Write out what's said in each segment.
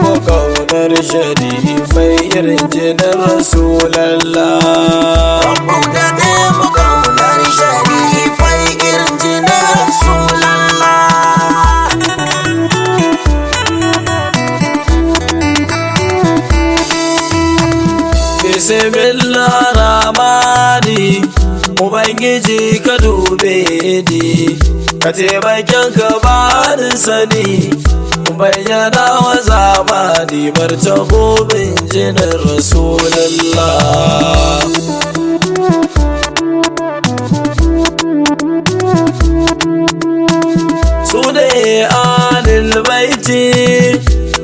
mu kaunar sharifai irin jinin Rasulallah. Rabbu da mu kaunar sharifai irin jinin Rasulallah. Bismillah Rahmani, Ubangiji ka dube ni, ka taimaken ka bani sani, bayyana wa zamani martabobin jinin Rasulallah. Su ne alil baiti,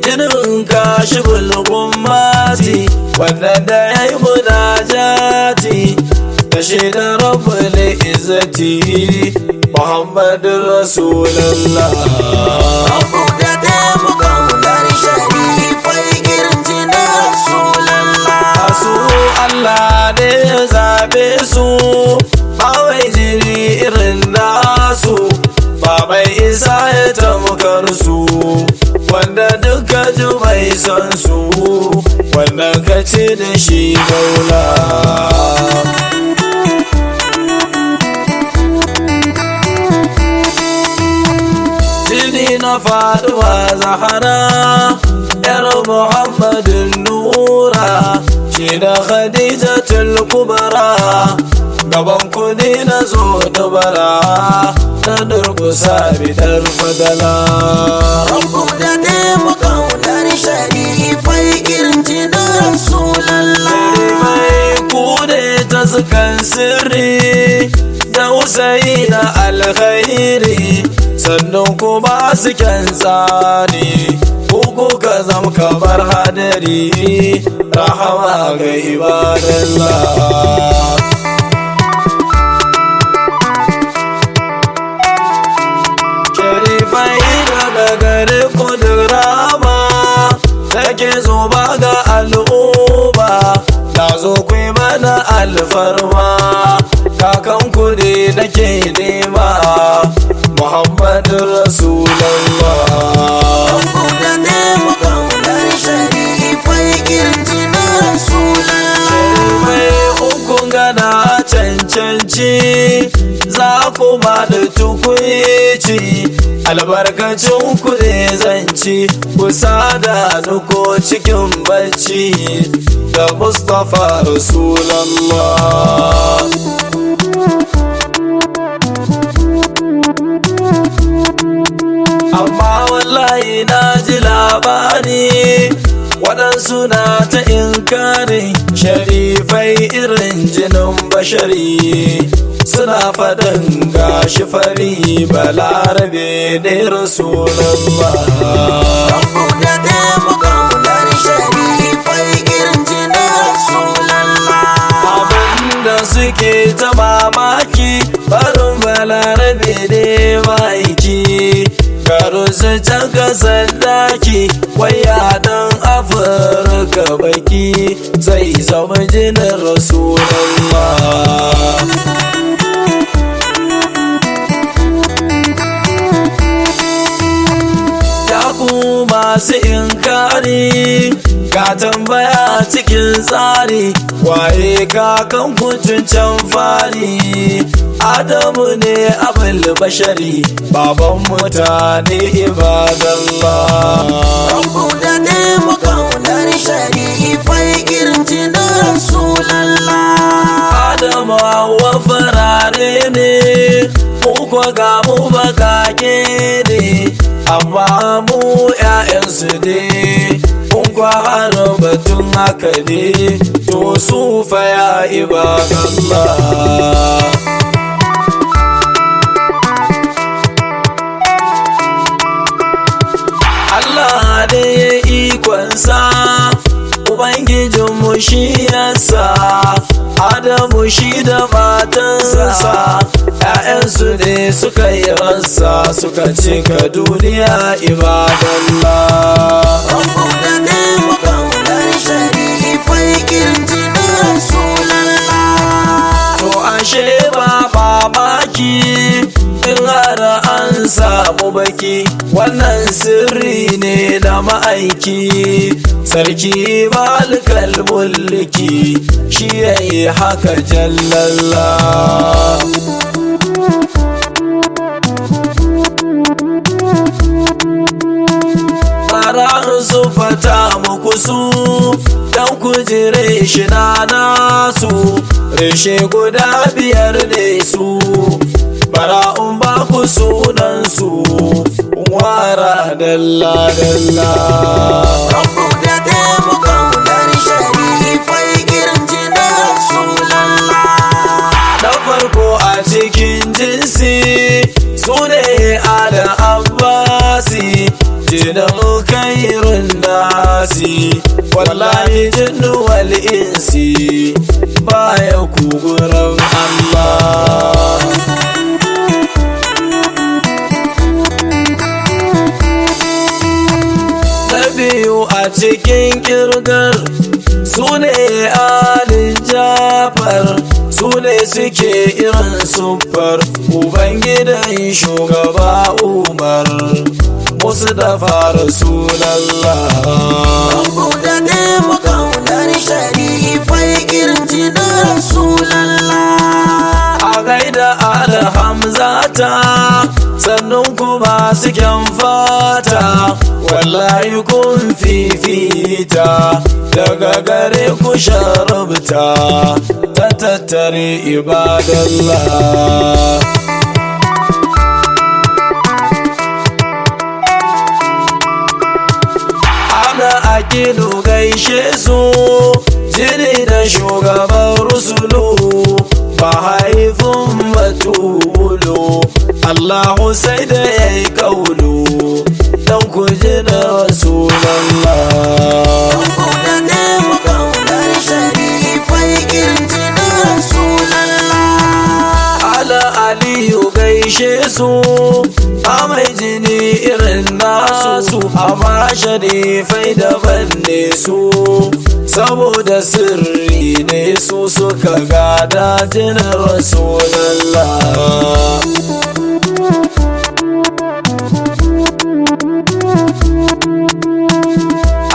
jinin kashiful gummati, wannan da ya yi munajati da shaida rabbul izzati Muhammadun Rasulullah. Rabbu da mu kaunar sharifai irin jinin Rasulallah. Su Allah ne ya zabe su, ba wai jini irin nasu, ba mai isa ya tamkar su, wanda duka ji mai son su, wanda ka ce da shi maula. Jini na faduwa Zahra, yar Muhammadin Nura, shi da Khadijatul Kubra, gaban kudi na zo dubara, na durkusa bidar fadala. Rabbu da mu kaunar sharifai irin jinin Rasulallah. Mai kude ta sukan sirri da usayi na alkhairi, sannan kuma su kyan tsani, ko ka zama kamar hadari, rahama ga ibadallah. Sharifai daga gare kudurama, take zuba ga al'umma, na zo ku mana alfarma, kakan kudi nake nema, Muhammadun Rasulallah. Rabbu da mu kaunar sharifai irin jinin Rasulallah. Mai hukun gana cancanci, za ku ba da tukwici, albarkacin ku ne zanci, kusa da nuko cikin bacci, da Mustapha Rasulallah. Amma wallahi na ji labari, waɗansu na ta inkarin sharifai irin jinin bashari, suna faɗin gashi fari balarabe ne Rasulallah. Rabbu da mu kaunar sharifai irin jinin Rasulallah. Abinda suke ta mamaki, barin balarabe ne maiki, karo su can kasan daki, waya dan Afirka baki, zai zama jinin Rasulallah. Masu inkari ga tambaya cikin tsari, waye kakan kucin can fari, Adamu ne abul bashari, baban mutane ibadallah. Rabbu da mu kaunar sharifai irin jinin Rasulallah. Adamu Hawwa farare ne, uku ga mu bakake ne, amma mu ‘ya'yansu ne, kun har batun haka ne, to su fa ya ibadallah. Allah ne ya ikonsa, Ubangijinmu shi yasa, Adamu shi da matansa, ‘ya'yansu ne suka yi ransa, suka cika duniya ibadallah. Rabbu da mu kaunar sharifai irin jinin Rasulallah. To ashe ba mamaki, in har an samu baki wannan sirri ne da ma'aiki sarki malikal mulki shi yayi haka jallalla su fata muku su dan kujire shi na nasu reshe guda 5 ne su bara'un ba ku sunan su wara dalla dalla Rabbu da mu kaunar sharifai girji na Rasulallah. da farko a cikin jinsi su ne ala abbasi jinan kairun nasi wallahi jinnu wal insi baya kuguran Allah na biyu a cikin kirgar su ne alin jafar su ne suke irin sufar ubangidan shugaba umar musu da fara Rasulallah. Rabbu da mu kaunar sharifai girji na Rasulallah. A gaida alhamzata sannan kuma su kyan fata wallahi kun fifita daga gare ku sharabta ta tattare ibadallah. Akilu gaishe su jini da shugaban rusulu mahaifin batulu Allahu sai da ya yi kaulu don ku ji da Rasulallah. mu kaunar sharifai girji na Rasulallah. Ala Aliyu gaishe su a mai jini irin nasu amma sharifai daban ne su saboda sirri ne su suka gada jinin Rasulallah.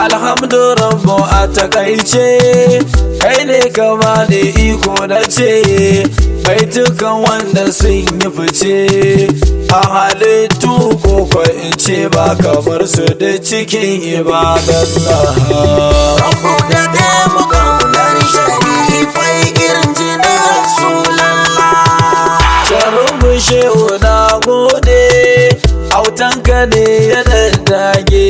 Alhamdu rabbu a takaice kai ne kama da iko na ce baitukan wanda sun yi fice a halittu ko in ce ba kamar su da cikin ibadallah. Rabbu da mu kaunar sharifai girji na Rasulallah. Sharubu shehu na gode autanka ne ya daddage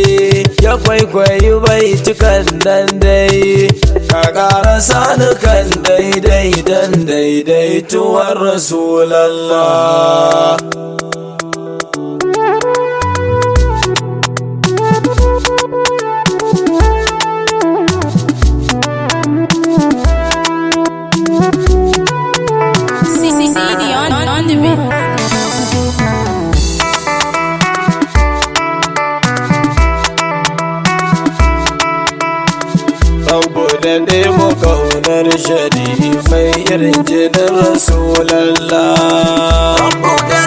ya kwaikwayi baitukan nan dai ka ƙara sanukan daidai dan daidaituwar Rasulallah. CD on the beat. Saboda nemo kaunar sharifai irin jinin Rasulallah. Rabbu da